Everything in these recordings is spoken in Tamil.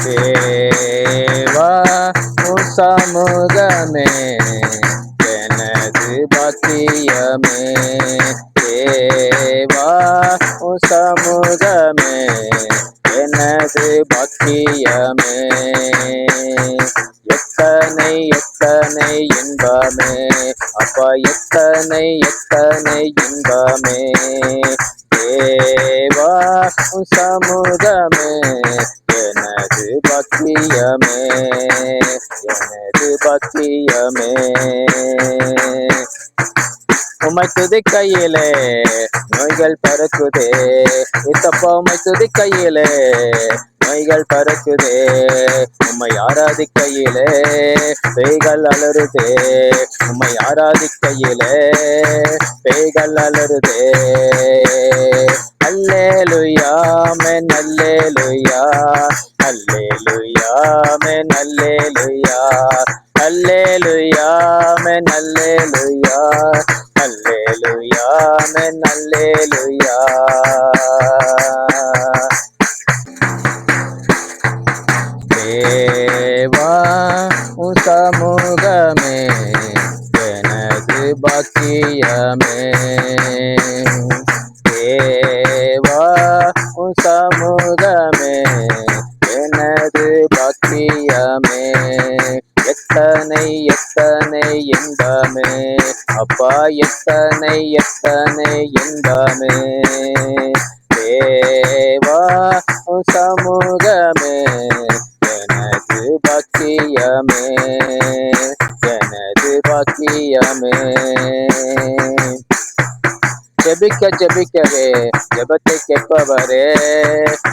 தேவா உம் சமூகமே எனது பாக்கியமே. தேவா உம் சமூகமே எனது பாக்கியமே. எத்தனை எத்தனை இன்பமே அப்பா, எத்தனை எத்தனை இன்பமே. தேவா உம் சமூகமே எனது பாக்கியமே, எனது பாக்கியமே. உம்மை துதிக்கையிலே நோய்கள் பறக்குதே, இத்தப்பா உம்மை துதிக்கையிலே நோய்கள் பறக்குதே. உம்மை ஆராதிக்கையிலே பேய்கள் அலறுதே, உம்மை ஆராதிக்கையிலே பேய்கள் அலறுதே. அல்லேலூயா ஆமென், அல்லேலூயா அல்லேலூயா ஆமென், அல்லேலூயா அல்லேலூயா ஆமென், அல்லேலூயா அல்லேலூயா ஆமென், அல்லேலூயா. தேவா உம் சமூகமே எனது பாக்கியமே. தேவா உம் சமூகமே எனது பாக்கியமே. எத்தனை எத்தனை இன்பமே அப்பா, எத்தனை எத்தனை இன்பமே. தேவா உம் சமூகமே எனது பாக்கியமே, எனது பாக்கியமே. ஜெபிக்க ஜெபிக்கவே ஜெபத்தை கேட்பவரே,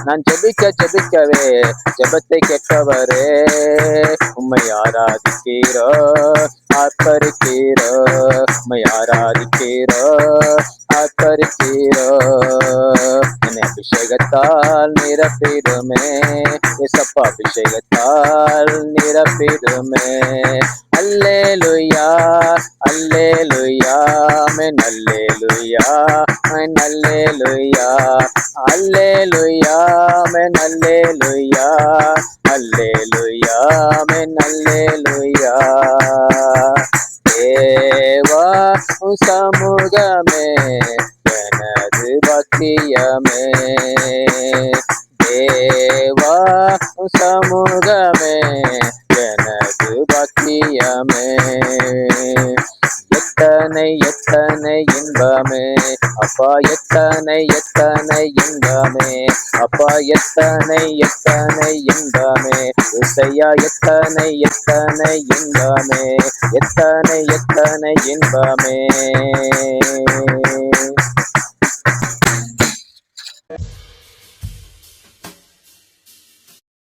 நான் ஜெபிக்க ஜெபிக்கவே ஜெபத்தை கேட்பவரே. உம்மை ஆராதிக்கிறோ ஆர்ப்பரிக்கிறோ, உம்மை ஆராதிக்கிறோ ஆர்ப்பரிக்கிறோ. என்னை அபிஷேகத்தால் நிரப்பிடுமே ஏசப்பா, அபிஷேகத்தால் நிரப்பிடுமே. அல்லேலூயா அல்லேலூயா ஆமென், அல்லேலூயா ஆமென், அல்லேலூயா அல்லேலூயா ஆமென், அல்லேலூயா அல்லேலூயா ஆமென், அல்லேலூயா. தேவா உம் சமூகமே எனது பாக்கியமே. தேவா உம் சமூகமே எனது பாக்கியமே. எத்தனை எத்தனை இன்பமே அப்பா, எத்தனை எத்தனை இன்பமே அப்பா, எத்தனை எத்தனை இன்பமே. இசையா எத்தனை எத்தனை இன்பமே, எத்தனை எத்தனை இன்பமே.